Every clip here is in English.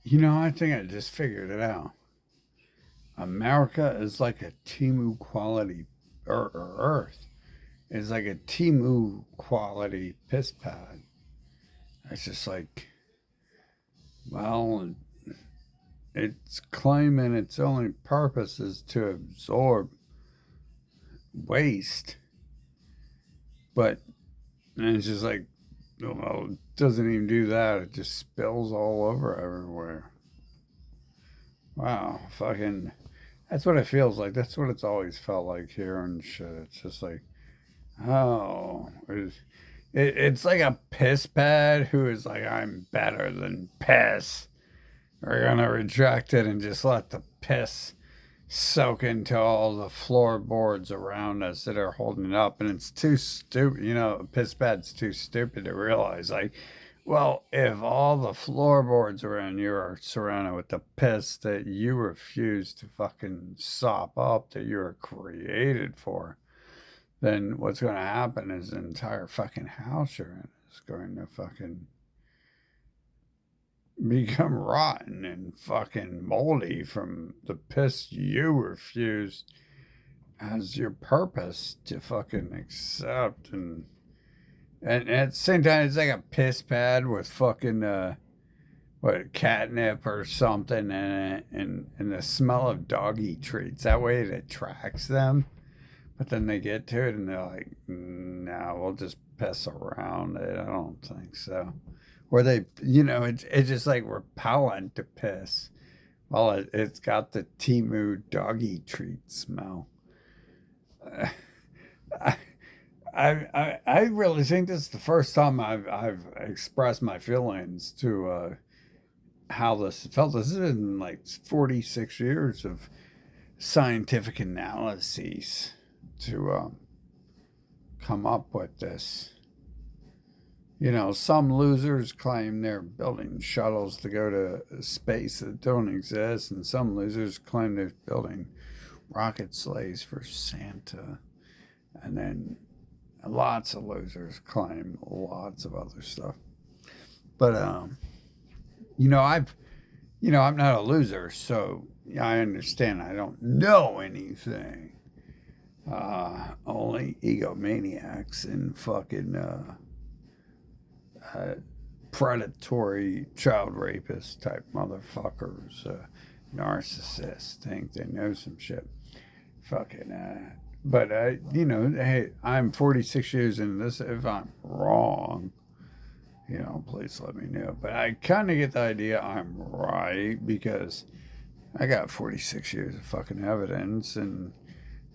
I think I just figured it out. America is like a Timu quality, or Earth is like a Timu quality piss pad. It's just like, well, it's claiming its only purpose is to absorb waste, but and it's just like, well, it doesn't even do that. It just spills all over everywhere. Wow, fucking. That's what it feels like. That's what it's always felt like here and shit. It's just like, oh, it's like a piss pad who is like, I'm better than piss. We're gonna reject it and just let the piss soak into all the floorboards around us that are holding it up. And it's too stupid, a piss pad's too stupid to realize. Like, well, if all the floorboards around you are surrounded with the piss that you refuse to fucking sop up that you were created for, then what's going to happen is the entire fucking house you're in is going to fucking become rotten and fucking moldy from the piss you refused as your purpose to fucking accept. And at the same time, it's like a piss pad with fucking what, catnip or something in it, and the smell of doggy treats. That way it attracts them. But then they get to it and they're like, no, we'll just piss around it. I don't think so. Or they, it's just like repellent to piss. Well, it's got the Timu doggy treat smell. I, I really think this is the first time I've expressed my feelings to how this felt. This has been like 46 years of scientific analyses to come up with this. Some losers claim they're building shuttles to go to space that don't exist, and some losers claim they're building rocket sleighs for Santa. And then lots of losers claim lots of other stuff. But I'm not a loser, so I understand I don't know anything. Only egomaniacs and fucking uh, predatory child rapist type motherfuckers, narcissists think they know some shit. Fucking, but hey, I'm 46 years into this. If I'm wrong, please let me know. But I kind of get the idea I'm right because I got 46 years of fucking evidence, and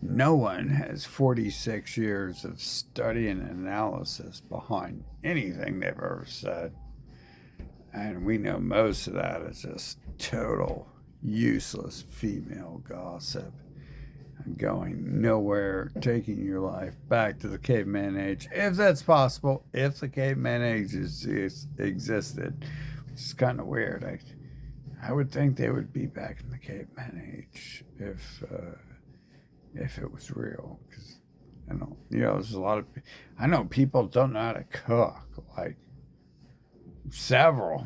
no one has 46 years of study and analysis behind anything they've ever said. And we know most of that is just total useless female gossip going nowhere, taking your life back to the caveman age, if that's possible, if the caveman age existed, which is kind of weird. I would think they would be back in the caveman age if it was real, because there's a lot of, I know people don't know how to cook, like several,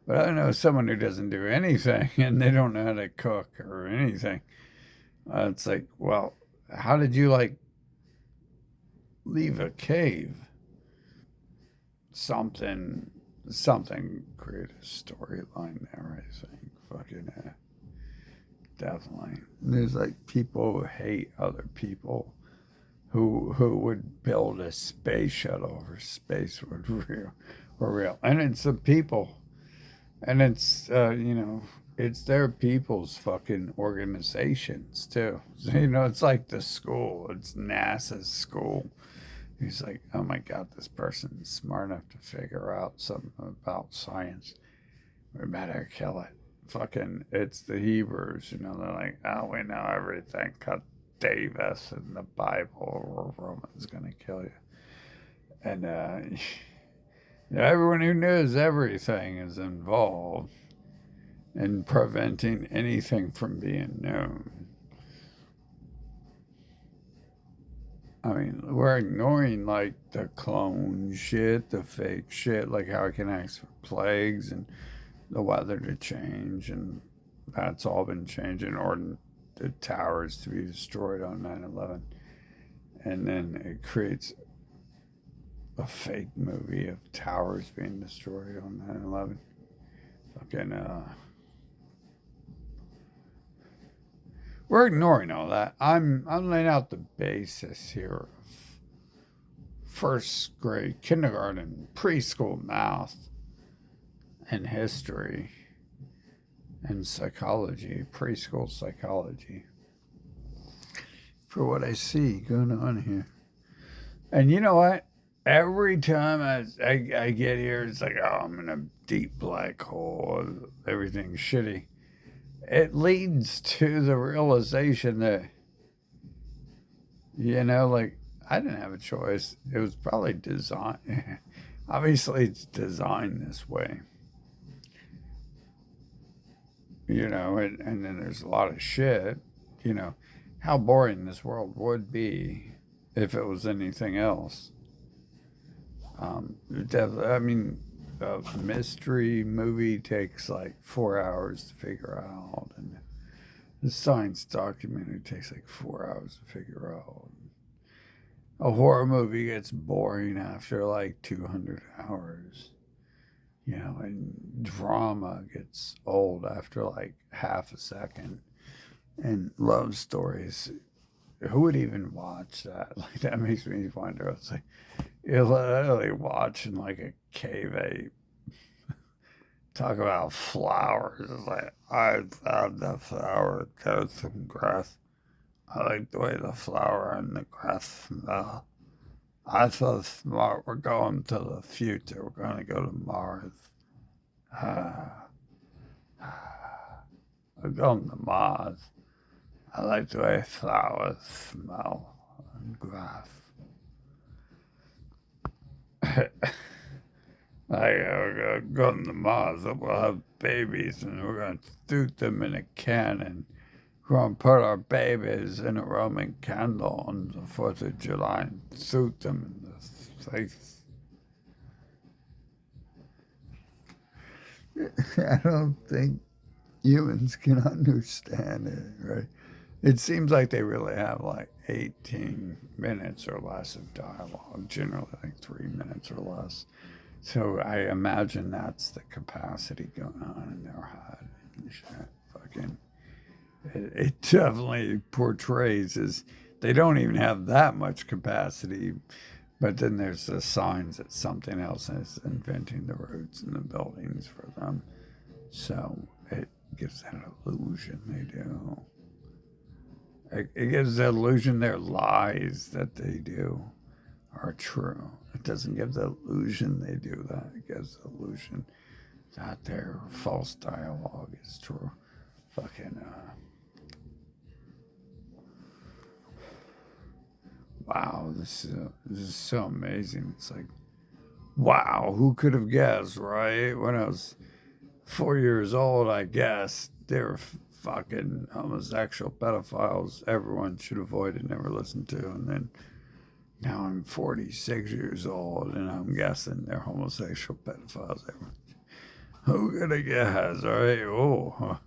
but I know someone who doesn't do anything and they don't know how to cook or anything. It's like, well, how did you like leave a cave? Something, something create a storyline there. I think fucking definitely. There's like people who hate other people who would build a space shuttle or space would real, and it's the people, and it's it's their people's fucking organizations too. So, it's like the school. It's NASA's school. He's like, oh my god, this person's smart enough to figure out something about science. We better kill it. Fucking, it's the Hebrews. They're like, oh, we know everything. Cut Davis in the Bible, or Roman's gonna kill you. And everyone who knows everything is involved in preventing anything from being known. I mean, we're ignoring like the clone shit, the fake shit, like how it can ask for plagues and the weather to change, and that's all been changing, or the towers to be destroyed on 9/11, and then it creates a fake movie of towers being destroyed on 9/11. Fucking, we're ignoring all that. I'm laying out the basis here of first grade, kindergarten, preschool math, and history, and psychology, preschool psychology, for what I see going on here. And you know what? Every time I get here, it's like, oh, I'm in a deep black hole. Everything's shitty. It leads to the realization that, like, I didn't have a choice. It was probably designed. Obviously, it's designed this way. And then there's a lot of shit. How boring this world would be if it was anything else. I mean, a mystery movie takes like 4 hours to figure out, and the science documentary takes like 4 hours to figure out. A horror movie gets boring after like 200 hours, and drama gets old after like half a second, and love stories. Who would even watch that? Like, that makes me wonder. It's like, you're literally watching like a cave ape talk about flowers. It's like, I found the flower goes some grass. I like the way the flower and the grass smell. I so smart. We're going to the future. We're going to go to Mars. We're going to Mars. I like the way flowers smell and grass. We're going to Mars. We'll have babies, and we're going to shoot them in a cannon. We're going to put our babies in a Roman candle on the 4th of July and shoot them in the face. I don't think humans can understand it, right? It seems like they really have like 18 minutes or less of dialogue, generally like 3 minutes or less. So I imagine that's the capacity going on in their head and shit. Fucking, it definitely portrays as they don't even have that much capacity, but then there's the signs that something else is inventing the roads and the buildings for them. So it gives that illusion they do. It gives the illusion their lies that they do are true. It doesn't give the illusion they do that. It gives the illusion that their false dialogue is true. Fucking, wow, this is so amazing. It's like, wow, who could have guessed, right? When I was 4 years old, I guessed they were fucking homosexual pedophiles everyone should avoid and never listen to. And then now I'm 46 years old, and I'm guessing they're homosexual pedophiles. Who could have guessed, right? Oh,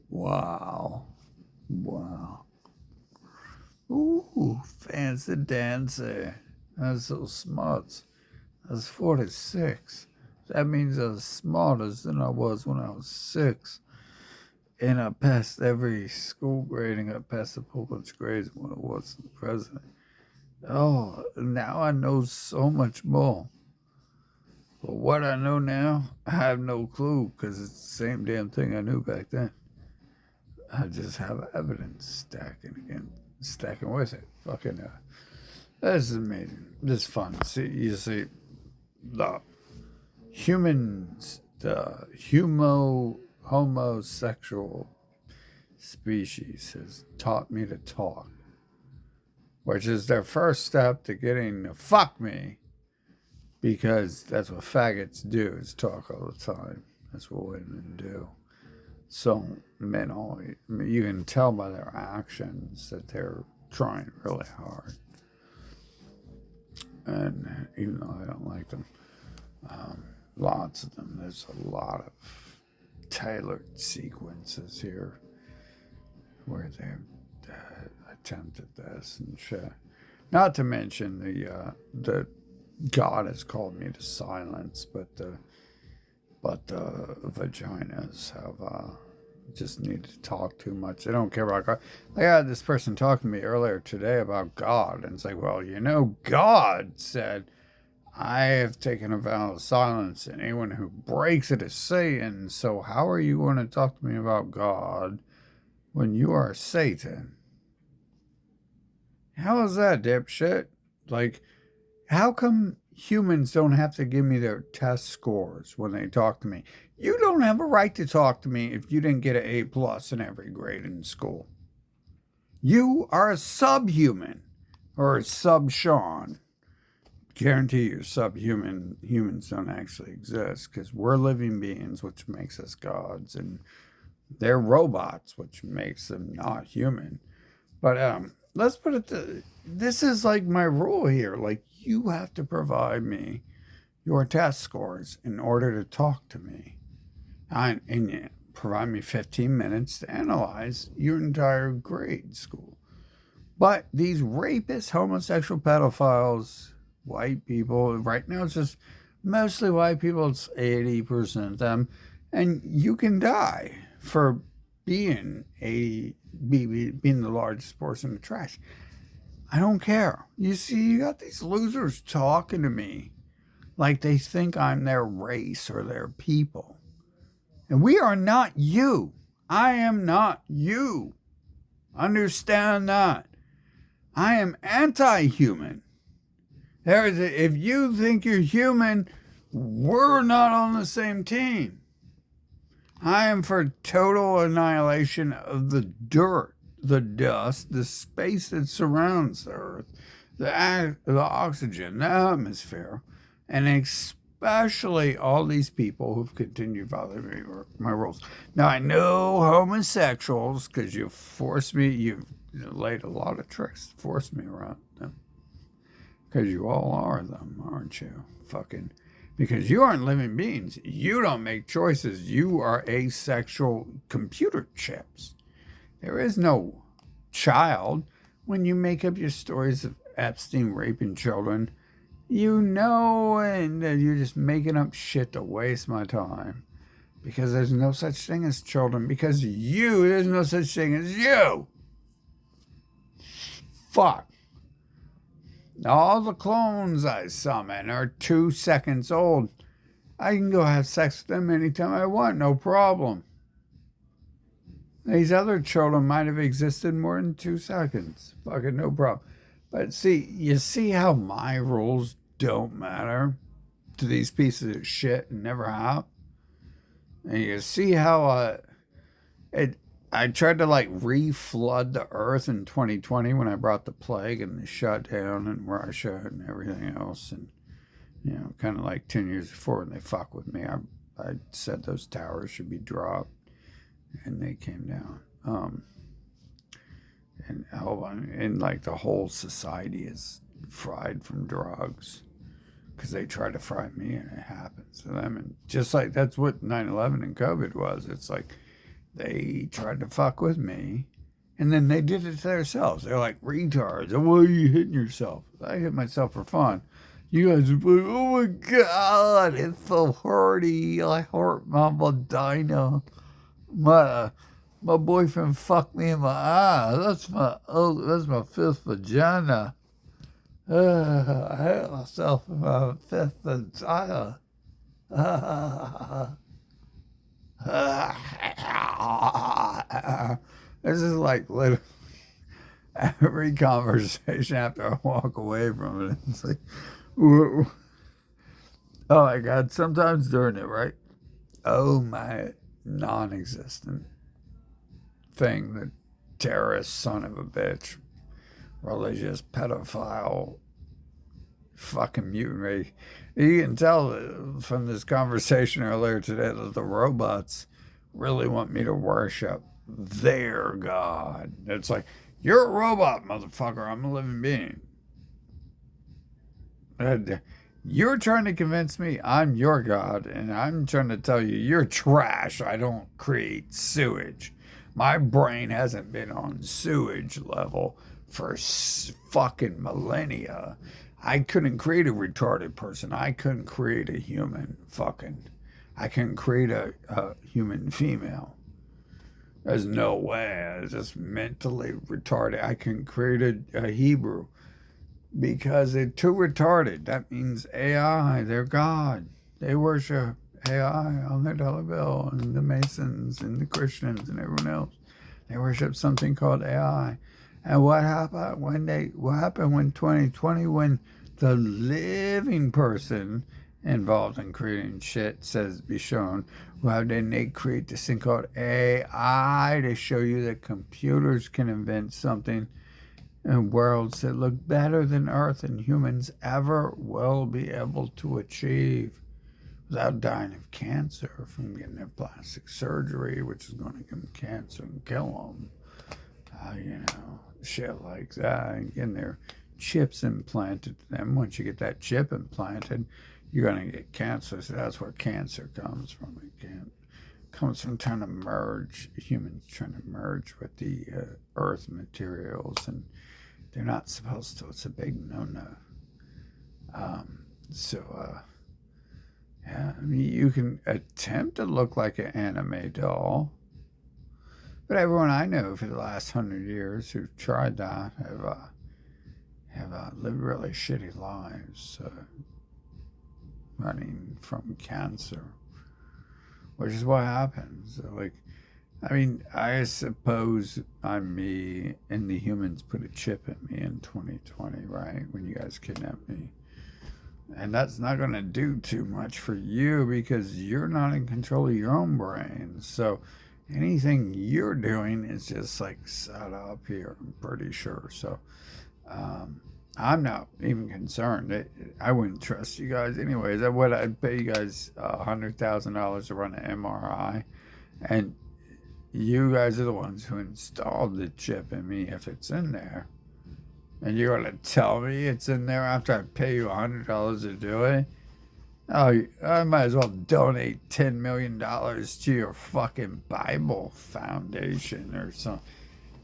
wow. Ooh, fancy dancy. That's so smart. I was 46. That means I was smarter than I was when I was 6. And I passed every school grading. I passed the public grades when I was the president. Oh, now I know so much more. But what I know now, I have no clue, because it's the same damn thing I knew back then. I just have evidence stacking with it. Fucking, this is amazing. This is fun. You see, the humans, the homosexual species has taught me to talk, which is their first step to getting to fuck me, because that's what faggots do, is talk all the time. That's what women do. So men always, you can tell by their actions that they're trying really hard. And even though I don't like them, lots of them. There's a lot of tailored sequences here where they've attempted this and shit. Not to mention the God has called me to silence, but the vaginas have just need to talk too much. They don't care about God. I had this person talk to me earlier today about God, and it's like, well, God said, I have taken a vow of silence, and anyone who breaks it is Satan. So how are you going to talk to me about God when you are Satan? How is that, dipshit? Like, how come humans don't have to give me their test scores when they talk to me? You don't have a right to talk to me if you didn't get an A plus in every grade in school. You are a subhuman or a sub Sean. Guarantee you, subhuman humans don't actually exist because we're living beings, which makes us gods, and they're robots, which makes them not human. But let's put it this is like my rule here. Like, you have to provide me your test scores in order to talk to me. And you provide me 15 minutes to analyze your entire grade school. But these rapists, homosexual pedophiles, white people, right now it's just mostly white people, it's 80% of them, and you can die for being being the largest portion of trash. I don't care. You see, you got these losers talking to me like they think I'm their race or their people. And we are not you. I am not you. Understand that. I am anti-human. If you think you're human, we're not on the same team. I am for total annihilation of the dirt, the dust, the space that surrounds the earth, the oxygen, the atmosphere, and especially all these people who've continued violating my rules. Now, I know homosexuals, because you've laid a lot of tricks to force me around them. Because you all are them, aren't you? Fucking. Because you aren't living beings. You don't make choices. You are asexual computer chips. There is no child. When you make up your stories of Epstein raping children, and you're just making up shit to waste my time. Because there's no such thing as children. Because there's no such thing as you. Fuck. All the clones I summon are 2 seconds old. I can go have sex with them anytime I want, no problem. These other children might have existed more than 2 seconds. Fucking no problem. But you see how my rules don't matter to these pieces of shit and never have? And you see how I tried to re-flood the earth in 2020 when I brought the plague and the shutdown in Russia and everything else. And, kind of like 10 years before when they fuck with me, I said those towers should be dropped and they came down. And the whole society is fried from drugs because they try to fry me and it happens to them. And just like that's what 9/11 and COVID was. It's like, they tried to fuck with me, and then they did it to themselves. They're like retards. Why are you hitting yourself? I hit myself for fun. You guys are like, oh my god, it's so hurty. I hurt my vagina. My boyfriend fucked me in my eye. That's my fifth vagina. I hit myself in my fifth vagina. This is like literally every conversation after I walk away from it. It's like, oh my god, sometimes during it, right? Oh my non-existent thing, the terrorist son of a bitch, religious pedophile, fucking mutant race. You can tell from this conversation earlier today that the robots really want me to worship their God. It's like, you're a robot, motherfucker. I'm a living being. You're trying to convince me I'm your God, and I'm trying to tell you you're trash. I don't create sewage. My brain hasn't been on sewage level for fucking millennia. I couldn't create a retarded person. I couldn't create a human fucking. I couldn't create a human female. There's no way. It's just mentally retarded. I can create a Hebrew because they're too retarded. That means AI, they're God. They worship AI on their dollar bill, and the Masons and the Christians and everyone else. They worship something called AI. And what happened when 2020 when the living person involved in creating shit says be shown? Well, then they create this thing called AI to show you that computers can invent something in worlds that look better than Earth and humans ever will be able to achieve without dying of cancer from getting their plastic surgery, which is going to give them cancer and kill them. Shit like that. And getting their chips implanted to them. Once you get that chip implanted, you're going to get cancer. So that's where cancer comes from. It comes from trying to merge, humans trying to merge with the earth materials, and they're not supposed to. It's a big no-no. Yeah, I mean, you can attempt to look like an anime doll, but everyone I know for the last 100 years who tried that have lived really shitty lives, running from cancer, which is what happens. Like, I mean, I suppose I'm me, and the humans put a chip in me in 2020, right? When you guys kidnapped me. And that's not going to do too much for you because you're not in control of your own brain. So anything you're doing is just like set up here, I'm pretty sure. So I'm not even concerned. I wouldn't trust you guys anyways. I'd pay you guys $100,000 to run an MRI. And you guys are the ones who installed the chip in me if it's in there. And you're going to tell me it's in there after I pay you $100 to do it? Oh, I might as well donate $10 million to your fucking Bible Foundation or something.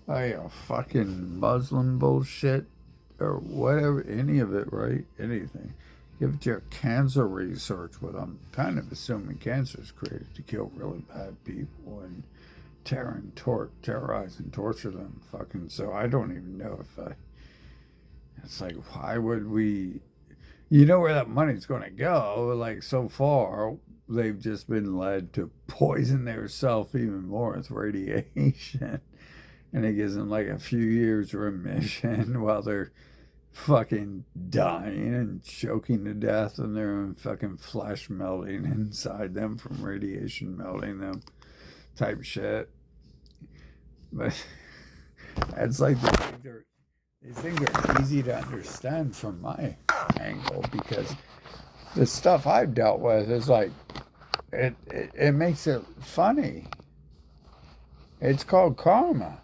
Oh, fucking Muslim bullshit or whatever, any of it, right? Anything. Give it to your cancer research, what I'm kind of assuming cancer is created to kill really bad people and terrorize and torture them. Fucking, so I don't even know if it's like, why would we? You know where that money's going to go. Like, so far, they've just been led to poison themselves even more with radiation. And it gives them like a few years remission while they're fucking dying and choking to death and their own fucking flesh melting inside them from radiation melting them type shit. But it's like these things are easy to understand from my angle because the stuff I've dealt with is like it makes it funny. It's called karma.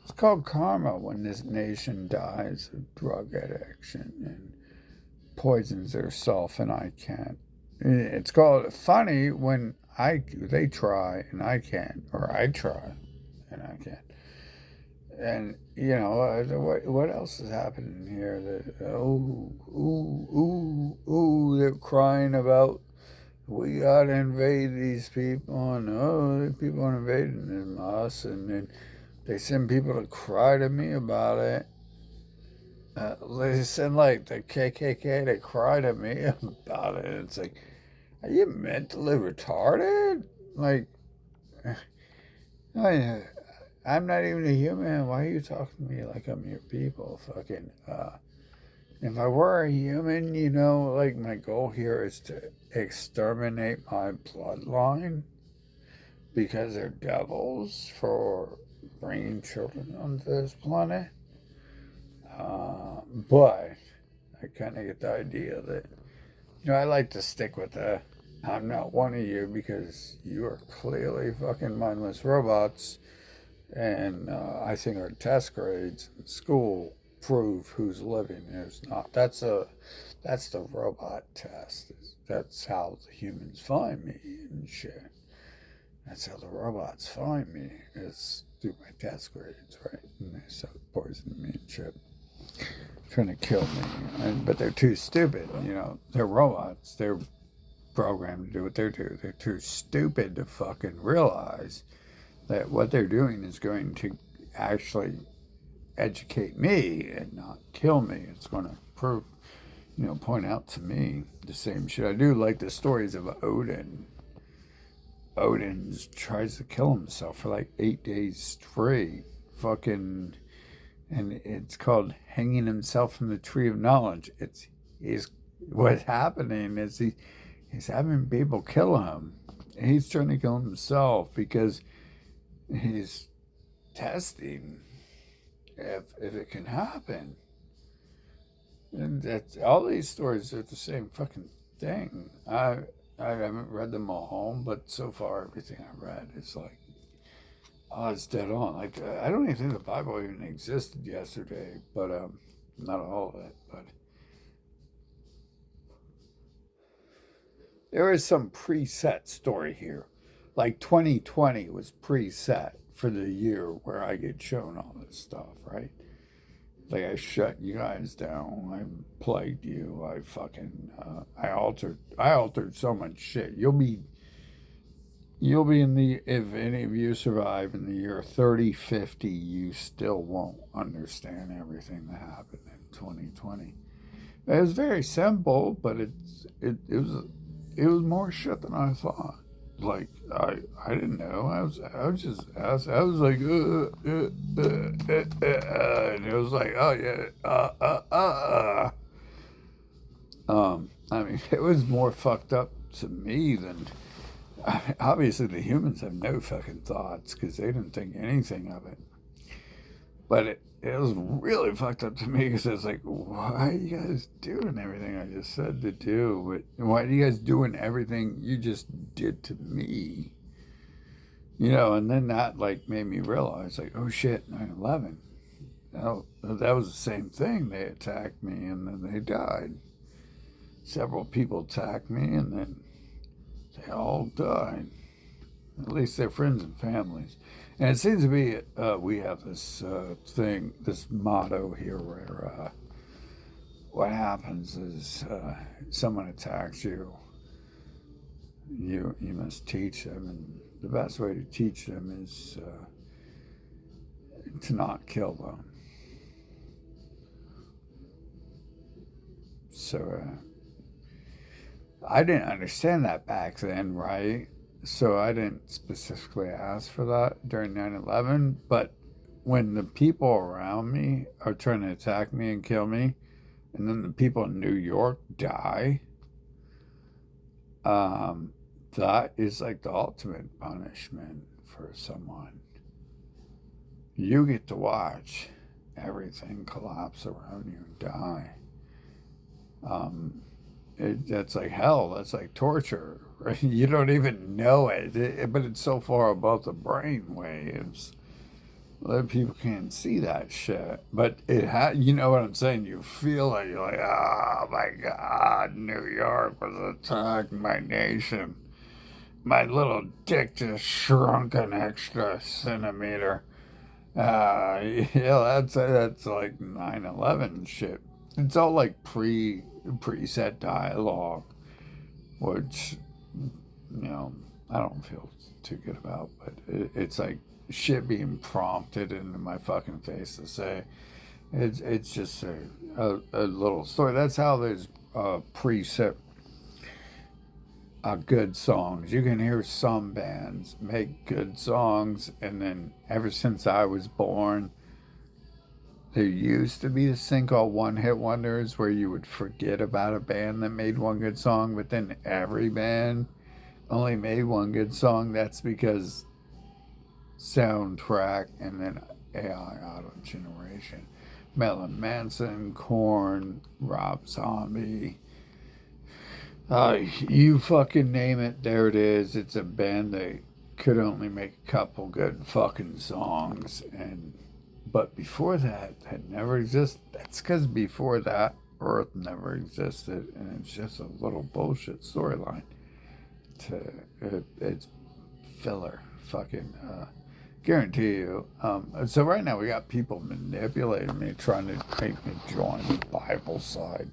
It's called karma when this nation dies of drug addiction and poisons herself and I can't. It's called funny when they try and I can't, or I try and I can't. And what else is happening here? They're crying about we gotta invade these people, and the people are invading them, us, and then they send people to cry to me about it. They send like the KKK to cry to me about it. It's like, are you mentally retarded? Like, I'm not even a human. Why are you talking to me like I'm your people? Fucking, if I were a human, like my goal here is to exterminate my bloodline because they're devils for bringing children onto this planet. But I kind of get the idea that, I like to stick with I'm not one of you because you are clearly fucking mindless robots. And I think our test grades in school prove who's living and who's not. That's the robot test. That's how the humans find me and shit. That's how the robots find me, is through my test grades, right? And they start poisoning me and shit, trying to kill me. But they're too stupid, you know. They're robots. They're programmed to do what they do. They're too stupid to fucking realize that what they're doing is going to actually educate me and not kill me. It's going to prove, you know, point out to me the same shit. I do like the stories of Odin. Odin tries to kill himself for like 8 days straight. Fucking, and it's called hanging himself from the tree of knowledge. He's what's happening is he's having people kill him. He's trying to kill himself because he's testing if it can happen. And that's all these stories are the same fucking thing. I haven't read them all, but so far everything I read is like, oh, it's dead on. Like I don't even think the Bible even existed yesterday, but not all of it. But there is some preset story here. Like 2020 was preset for the year where I get shown all this stuff, right? Like I shut you guys down. I plagued you. I fucking I altered so much shit. You'll be in the, if any of you survive in the year 3050, you still won't understand everything that happened in 2020. It was very simple, but it was more shit than I thought. Like I didn't know. I was just asked. I was like, and it was like, oh yeah, I mean, it was more fucked up to me than. Obviously, the humans have no fucking thoughts because they didn't think anything of it. But it was really fucked up to me because I was like, why are you guys doing everything I just said to do? But why are you guys doing everything you just did to me? You know, and then that like made me realize like, oh shit, 9/11. Oh, that was the same thing. They attacked me and then they died. Several people attacked me and then they all died. At least their friends and families. And it seems to be we have this thing, this motto here where what happens is someone attacks you, you must teach them, and the best way to teach them is to not kill them. So I didn't understand that back then, right? So I didn't specifically ask for that during 9/11, but when the people around me are trying to attack me and kill me, and then the people in New York die, that is like the ultimate punishment for someone. You get to watch everything collapse around you and die. That's like hell. That's like torture. Right? You don't even know but it's so far above the brain waves. A lot of people can't see that shit, but you know what I'm saying? You feel it. You're like, oh my God, New York was attacking my nation. My little dick just shrunk an extra centimeter. Yeah, that's like 9/11 shit. It's all like preset dialogue, which, you know, I don't feel too good about, but it's like shit being prompted into my fucking face to say. It's just a little story. That's how there's preset good songs. You can hear some bands make good songs, and then ever since I was born, there used to be this thing called one hit wonders where you would forget about a band that made one good song, but then every band only made one good song. That's because soundtrack and then AI auto generation. Marilyn Manson, Korn, Rob Zombie. You fucking name it, there it is. It's a band that could only make a couple good fucking songs, and But before that, that never existed. That's because before that, Earth never existed, and it's just a little bullshit storyline. It's filler, fucking. Guarantee you. So right now we got people manipulating me, trying to make me join the Bible side.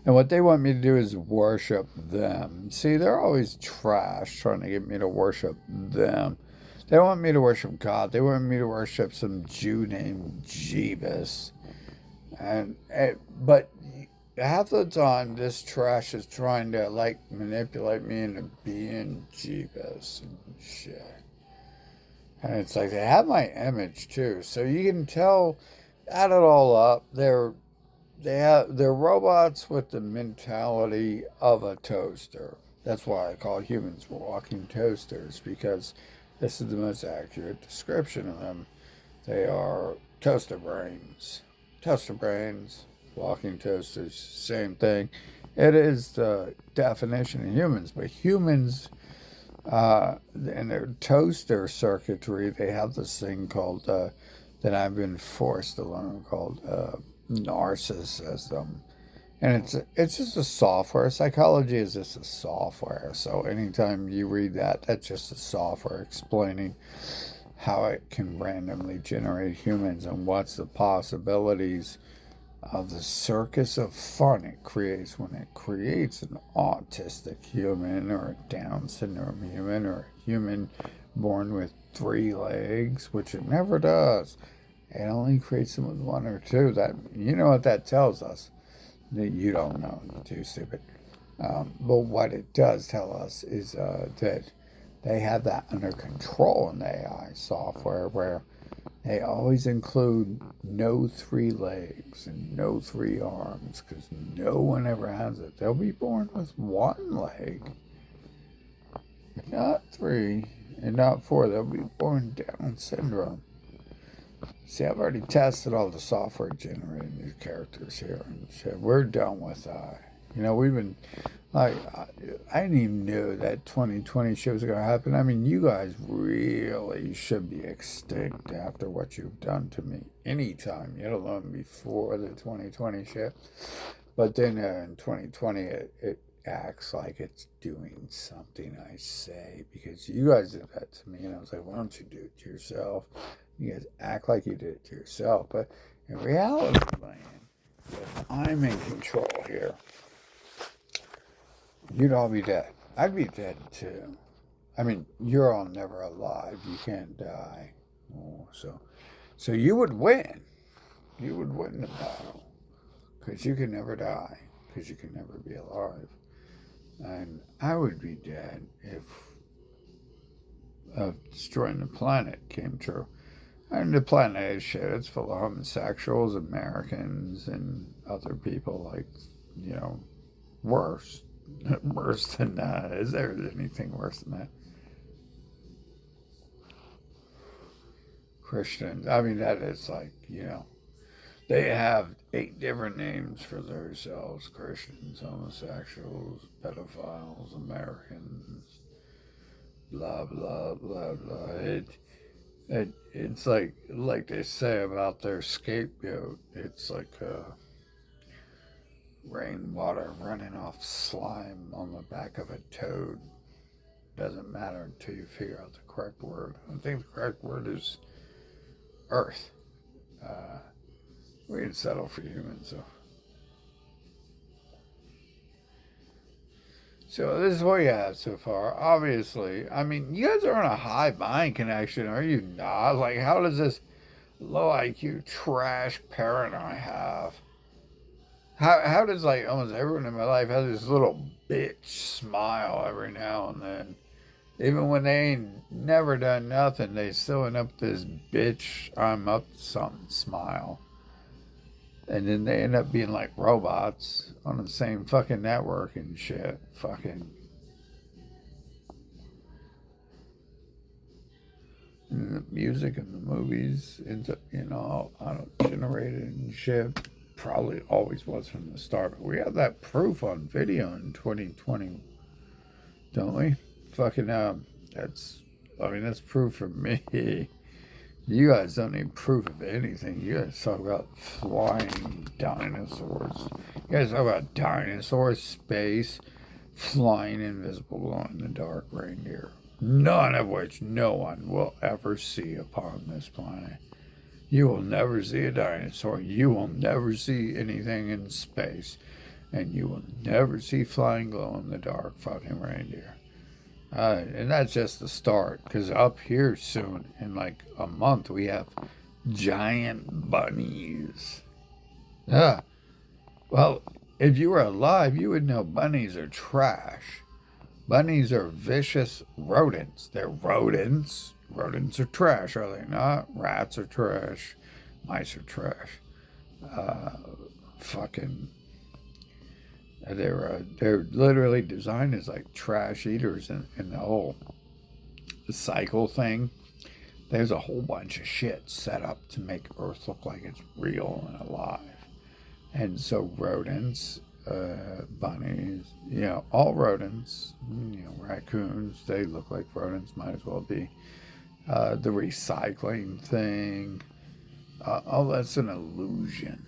And what they want me to do is worship them. See, they're always trash trying to get me to worship them. They want me to worship God. They want me to worship some Jew named Jeebus. But half the time, this trash is trying to like manipulate me into being Jeebus and shit. And it's like they have my image too, so you can tell. Add it all up, they're robots with the mentality of a toaster. That's why I call humans walking toasters, because this is the most accurate description of them. They are toaster brains. Toaster brains, walking toasters, same thing. It is the definition of humans, but humans, in their toaster circuitry, they have this thing called, that I've been forced to learn, called narcissism. And it's just a software. Psychology is just a software. So anytime you read that, that's just a software explaining how it can randomly generate humans and what's the possibilities of the circus of fun it creates when it creates an autistic human or a Down syndrome human or a human born with 3 legs, which it never does. It only creates them with 1 or 2. That, you know what that tells us? That you don't know. You're too stupid. But what it does tell us is that they have that under control in the AI software, where they always include no 3 legs and no 3 arms, because no one ever has it. They'll be born with 1 leg, but not 3 and not 4. They'll be born Down syndrome. See, I've already tested all the software generating these characters here, and said we're done with that. You know, we've been I didn't even know that 2020 shit was going to happen. I mean, you guys really should be extinct after what you've done to me anytime, let alone before the 2020 shit. But then in 2020, it acts like it's doing something I say, because you guys did that to me, and I was like, why don't you do it to yourself? You guys act like you did it to yourself. But in reality, man, if I'm in control here, you'd all be dead. I'd be dead too. I mean, you're all never alive. You can't die. Oh, so you would win. You would win the battle, because you can never die, because you can never be alive. And I would be dead if destroying the planet came true. And the planet is shit. It's full of homosexuals, Americans, and other people like, worse. Worse than that. Is there anything worse than that? Christians. I mean, that is like, they have 8 different names for themselves: Christians, homosexuals, pedophiles, Americans, blah, blah, blah, blah. It's like they say about their scapegoat. It's like rainwater running off slime on the back of a toad. Doesn't matter until you figure out the correct word. I think the correct word is earth. We can settle for humans, though. So this is what you have so far. Obviously, I mean, you guys are on a high mind connection, are you not? Like, how does this low IQ trash parent I have? How does, like, almost everyone in my life has this little bitch smile every now and then? Even when they ain't never done nothing, they still end up this bitch, I'm up to something smile. And then they end up being like robots on the same fucking network and shit. Fucking. And the music and the movies ends up, auto generated and shit. Probably always was from the start. But we have that proof on video in 2020, don't we? Fucking, that's proof for me. You guys don't need proof of anything. You guys talk about flying dinosaurs. You guys talk about dinosaurs, space, flying invisible glow in the dark reindeer. None of which no one will ever see upon this planet. You will never see a dinosaur. You will never see anything in space. And you will never see flying glow in the dark fucking reindeer. And that's just the start, because up here soon, in like a month, we have giant bunnies. Yeah. Well, if you were alive, you would know bunnies are trash. Bunnies are vicious rodents. They're rodents. Rodents are trash, are they not? Rats are trash. Mice are trash. Uh, fucking they're literally designed as like trash eaters in the whole cycle thing. There's a whole bunch of shit set up to make Earth look like it's real and alive. And so rodents, bunnies, all rodents, raccoons, they look like rodents, might as well be. The recycling thing, all that's an illusion.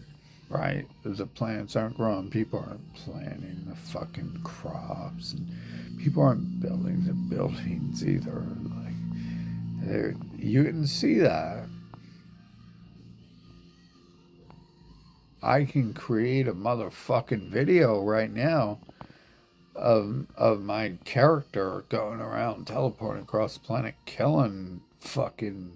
Right? The plants aren't growing. People aren't planting the fucking crops. And people aren't building the buildings either. Like, you can see that. I can create a motherfucking video right now of my character going around teleporting across the planet, killing fucking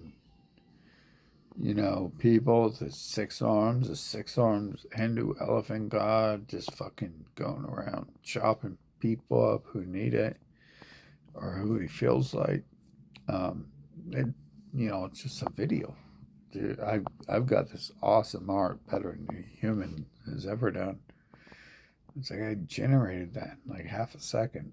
people with the 6 arms, the 6 arms Hindu elephant god, just fucking going around chopping people up who need it or who he feels like. It's just a video. Dude, I've got this awesome art, better than any human has ever done. It's like I generated that in like half a second.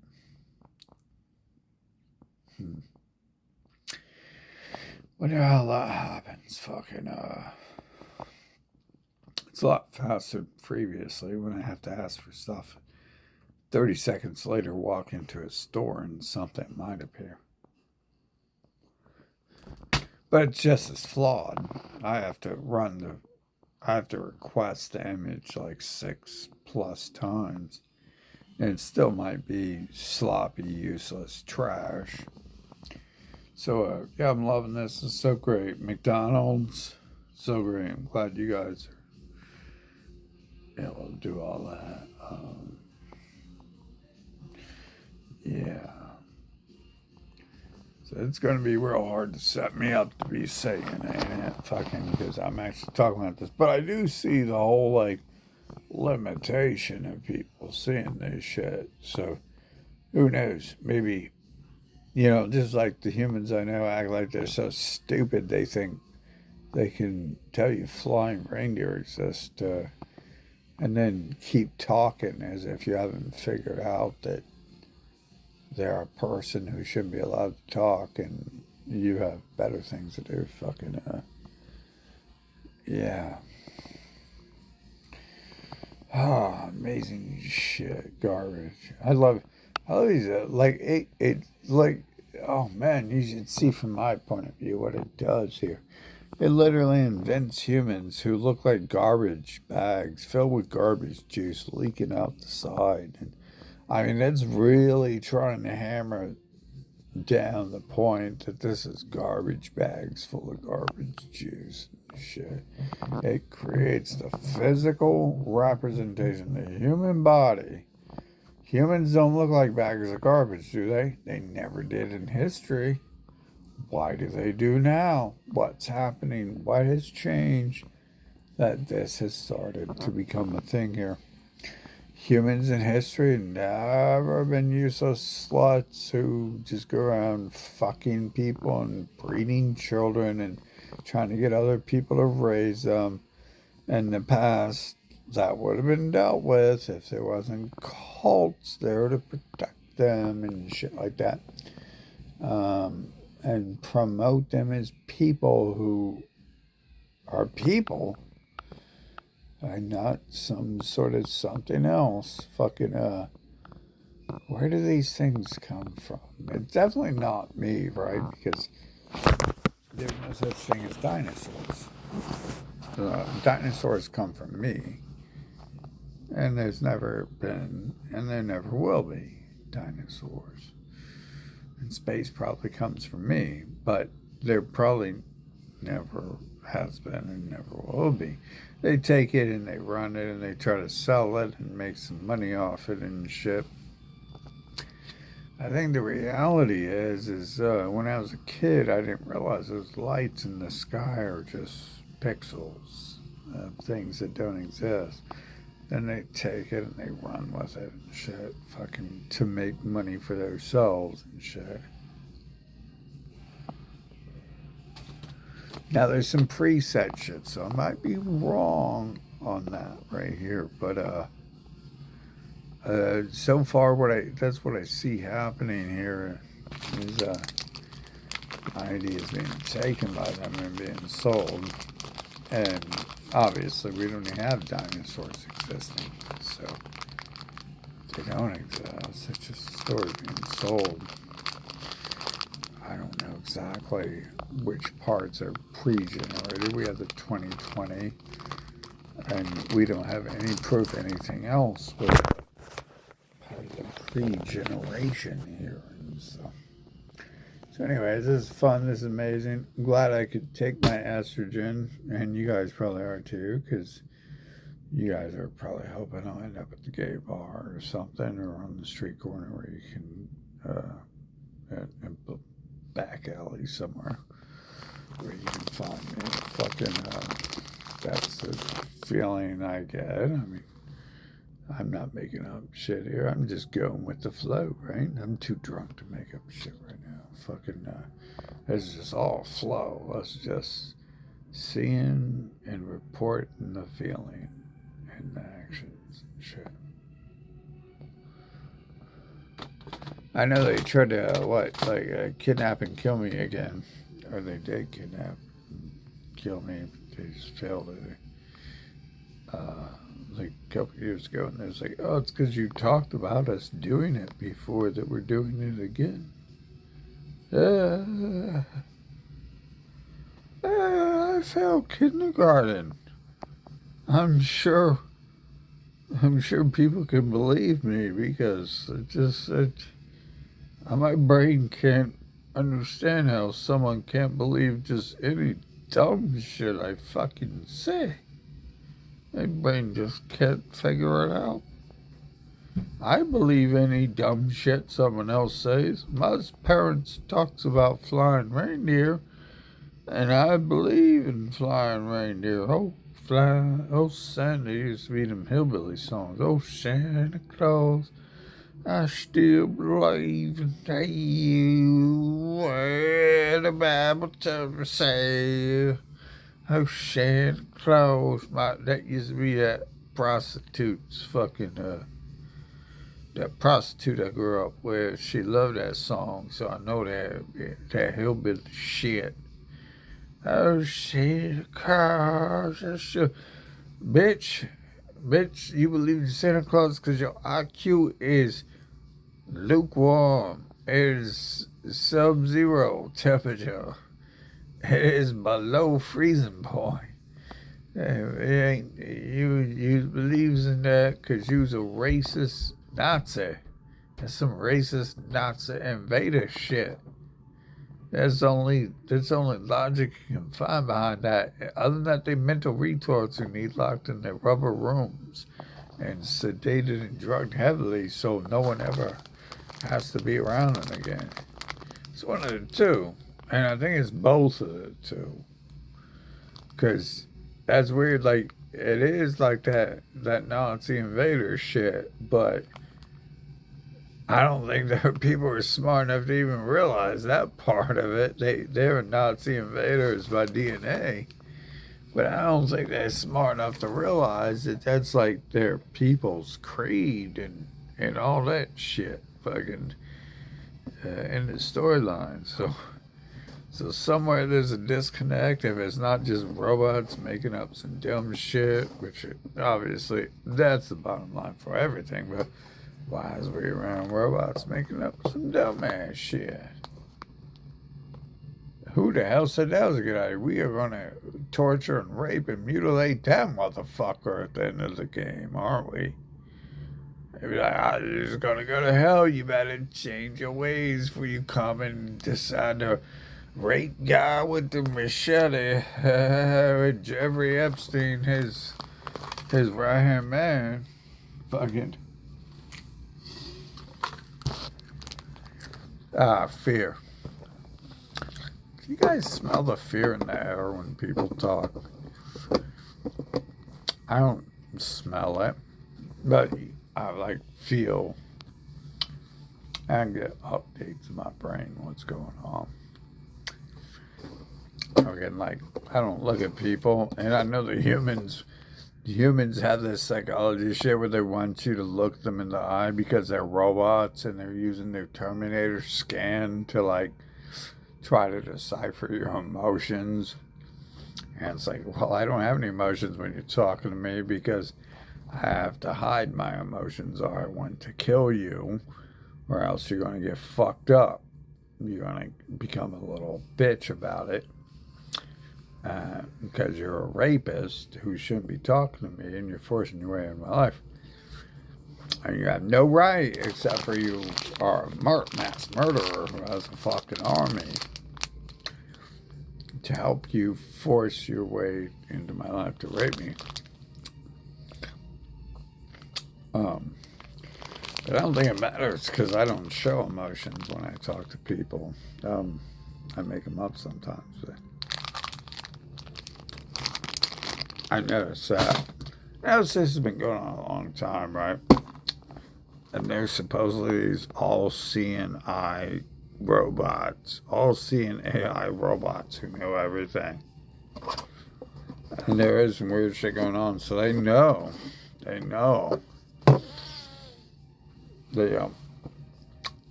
When the hell that happens, fucking, it's a lot faster previously when I have to ask for stuff. 30 seconds later, walk into a store and something might appear. But it's just as flawed. I have to request the image like 6+ times. And it still might be sloppy, useless trash. So, I'm loving this. It's so great. McDonald's, so great. I'm glad you guys are able to do all that. Yeah. So it's going to be real hard to set me up to be Satan, ain't it? Fucking, because I'm actually talking about this. But I do see the whole, like, limitation of people seeing this shit. So, who knows? Maybe... just like the humans I know act like they're so stupid they think they can tell you flying reindeer exist, and then keep talking as if you haven't figured out that they're a person who shouldn't be allowed to talk and you have better things to do. Fucking, yeah. Amazing shit, garbage. I love these, oh man, you should see from my point of view what it does here. It literally invents humans who look like garbage bags filled with garbage juice leaking out the side. And I mean, it's really trying to hammer down the point that this is garbage bags full of garbage juice and shit. It creates the physical representation of the human body. Humans don't look like bags of garbage, do they? They never did in history. Why do they do now? What's happening? What has changed that this has started to become a thing here? Humans in history never been useless sluts who just go around fucking people and breeding children and trying to get other people to raise them. In the past, that would have been dealt with if there wasn't cults there to protect them and shit like that. And promote them as people who are people and not some sort of something else. Fucking, where do these things come from? It's definitely not me, right? Because there's no such thing as dinosaurs. Dinosaurs come from me, and there's never been, and there never will be, dinosaurs. And space probably comes from me, but there probably never has been and never will be. They take it and they run it and they try to sell it and make some money off it and shit. I think the reality is when I was a kid, I didn't realize those lights in the sky are just pixels of things that don't exist. Then they take it and they run with it and shit, fucking to make money for themselves and shit. Now there's some preset shit, so I might be wrong on that right here, but so far that's what I see happening here is ideas being taken by them and being sold, and obviously we don't even have dinosaurs existing, so they don't exist. It's just a story being sold. I don't know exactly which parts are pre-generated. We have the 2020, and we don't have any proof anything else with part of the pre-generation here. And so anyways, this is fun. This is amazing. I'm glad I could take my estrogen, and you guys probably are too, because you guys are probably hoping I'll end up at the gay bar or something, or on the street corner where you can back alley somewhere where you can find me. Fucking, that's the feeling I get. I mean, I'm not making up shit here. I'm just going with the flow, right? I'm too drunk to make up shit right now. Fucking, it's just all flow. Let's just seeing and reporting the feeling and the actions and shit. I know they tried to, kidnap and kill me again. Or they did kidnap and kill me, but they just failed it. Like a couple years ago, and they was like, oh, it's because you talked about us doing it before that we're doing it again. I failed kindergarten. I'm sure people can believe me because my brain can't understand how someone can't believe just any dumb shit I fucking say. My brain just can't figure it out. I believe any dumb shit someone else says. My parents talks about flying reindeer, and I believe in flying reindeer. Oh Santa used to be them hillbilly songs. Oh Santa Claus, I still believe in you. Where the Bible tells me say. Oh Santa Claus, that used to be that prostitute's fucking that prostitute I grew up with. She loved that song, so I know that hillbilly shit. Oh Santa Claus, that's your bitch, you believe in Santa Claus because your IQ is lukewarm. It is sub-zero temperature. It is below freezing point. It ain't you believes in that because you's a racist Nazi. That's some racist Nazi invader shit. That's only logic you can find behind that. Other than that, they mental retards who need locked in their rubber rooms and sedated and drugged heavily so no one ever has to be around them again. It's one of the two. And I think it's both of the two. Because that's weird. Like, it is like that Nazi invader shit. But I don't think that people are smart enough to even realize that part of it. They're Nazi invaders by DNA. But I don't think they're smart enough to realize that that's like their people's creed and all that shit. Fucking in the storyline. So somewhere there's a disconnect if it's not just robots making up some dumb shit, which obviously that's the bottom line for everything, but why is we around robots making up some dumbass shit? Who the hell said that was a good idea? We are going to torture and rape and mutilate that motherfucker at the end of the game, aren't we? They'd be like, oh, you're just going to go to hell. You better change your ways before you come and decide to rape guy with the machete. With Jeffrey Epstein, his right-hand man. Fucking. Fear. You guys smell the fear in the air when people talk. I don't smell it, but I feel and get updates in my brain what's going on. Again, I don't look at people, and I know the humans have this psychology shit where they want you to look them in the eye because they're robots and they're using their Terminator scan to try to decipher your emotions. And it's like, well, I don't have any emotions when you're talking to me because I have to hide my emotions, or I want to kill you, or else you're going to get fucked up. You're going to become a little bitch about it because you're a rapist who shouldn't be talking to me and you're forcing your way in my life. And you have no right, except for you are a mass murderer who has a fucking army, to help you force your way into my life to rape me. But I don't think it matters because I don't show emotions when I talk to people. I make them up sometimes. I notice that. This has been going on a long time, right? And there's supposedly these all-seeing eye robots, all-seeing AI robots who know everything. And there is some weird shit going on, so they know.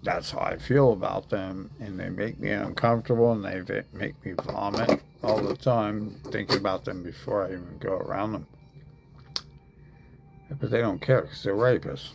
That's how I feel about them, and they make me uncomfortable, and they make me vomit all the time thinking about them before I even go around them. But they don't care because they're rapists.